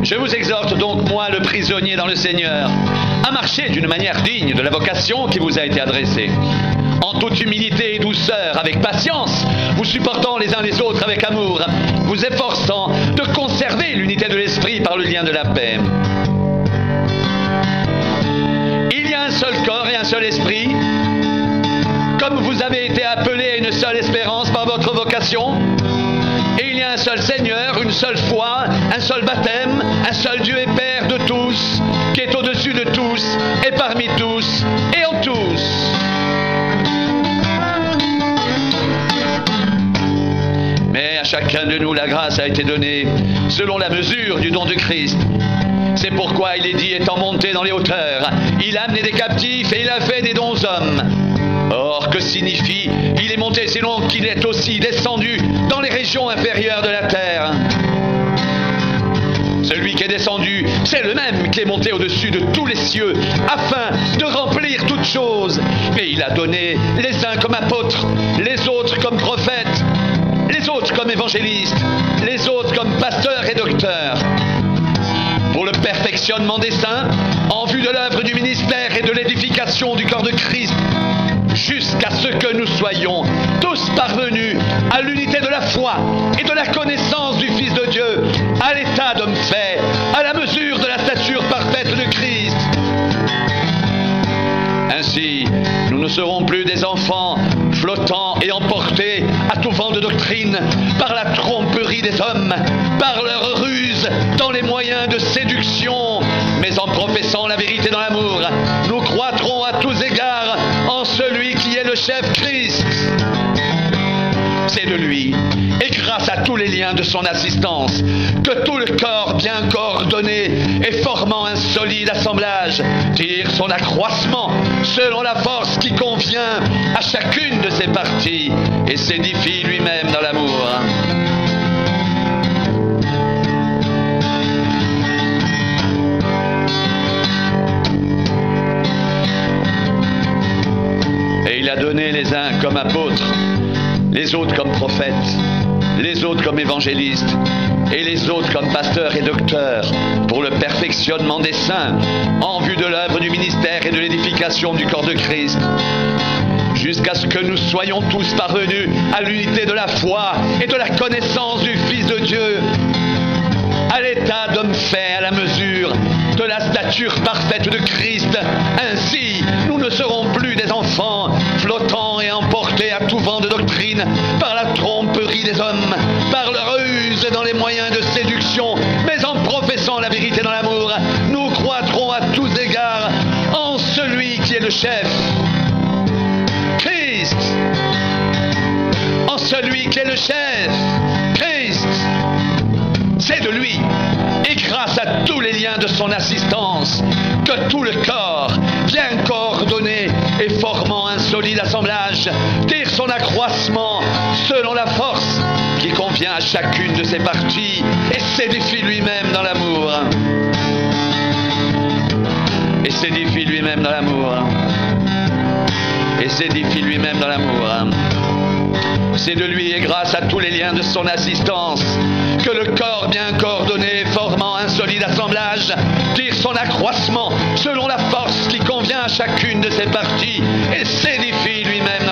Je vous exhorte donc, moi, le prisonnier dans le Seigneur, à marcher d'une manière digne de la vocation qui vous a été adressée, en toute humilité et douceur, avec patience, vous supportant les uns les autres avec amour, vous efforçant de conserver l'unité de l'esprit par le lien de la paix. Il y a un seul corps et un seul esprit, comme vous avez été appelés à une seule espérance par votre vocation. Et il y a un seul Seigneur, une seule foi, un seul baptême, un seul Dieu et Père de tous, qui est au-dessus de tous, et parmi tous, et en tous. Mais à chacun de nous, la grâce a été donnée selon la mesure du don de Christ. C'est pourquoi il est dit, étant monté dans les hauteurs, il a amené des captifs et il a fait des dons aux hommes. Or, que signifie « il est monté » sinon qu'il est aussi descendu dans les régions inférieures de la terre? Celui qui est descendu, c'est le même qui est monté au-dessus de tous les cieux, afin de remplir toutes choses. Et il a donné les uns comme apôtres, les autres comme prophètes, les autres comme évangélistes, les autres comme pasteurs et docteurs, pour le perfectionnement des saints, en vue de l'œuvre du ministère et de l'édification du corps de Christ, jusqu'à ce que nous soyons tous parvenus à l'unité de la foi et de la connaissance du Fils de Dieu, à l'état d'homme fait, à la mesure de la stature parfaite de Christ. Ainsi, nous ne serons plus des enfants flottants et emportés à tout vent de doctrine par la tromperie des hommes, par leur ruse dans les moyens de séduction, mais en professant la vérité dans l'amour, nous croîtrons à tous égards en celui qui est le chef Christ. C'est de lui, et grâce à tous les liens de son assistance, que tout le corps bien coordonné et formant un solide assemblage tire son accroissement selon la force qui convient à chacune de ses parties et s'édifie lui-même dans l'amour. Et il a donné les uns comme apôtres, les autres comme prophètes, les autres comme évangélistes, et les autres comme pasteurs et docteurs, pour le perfectionnement des saints, en vue de l'œuvre du ministère et de l'édification du corps de Christ, jusqu'à ce que nous soyons tous parvenus à l'unité de la foi et de la connaissance du Fils de Dieu, à l'état d'homme fait à la mesure de la stature parfaite de Christ. Ainsi, nous ne serons plus des enfants flottants et emportés à tout vent de doctrine par la tromperie des hommes, par leur ruse dans les moyens de séduction, mais en professant la vérité dans l'amour, nous croîtrons à tous égards en celui qui est le chef, Christ. En celui qui est le chef, Christ. C'est de lui, et grâce à tous les liens de son assistance, que tout le corps, bien coordonné et formant un solide assemblage, tire son accroissement selon la force qui convient à chacune de ses parties et s'édifie lui-même dans l'amour. Et s'édifie lui-même dans l'amour. Et s'édifie lui-même dans l'amour. C'est de lui et grâce à tous les liens de son assistance que le corps bien coordonné, formant un solide assemblage, tire son accroissement selon la force qui convient à chacune de ses parties et s'édifie lui-même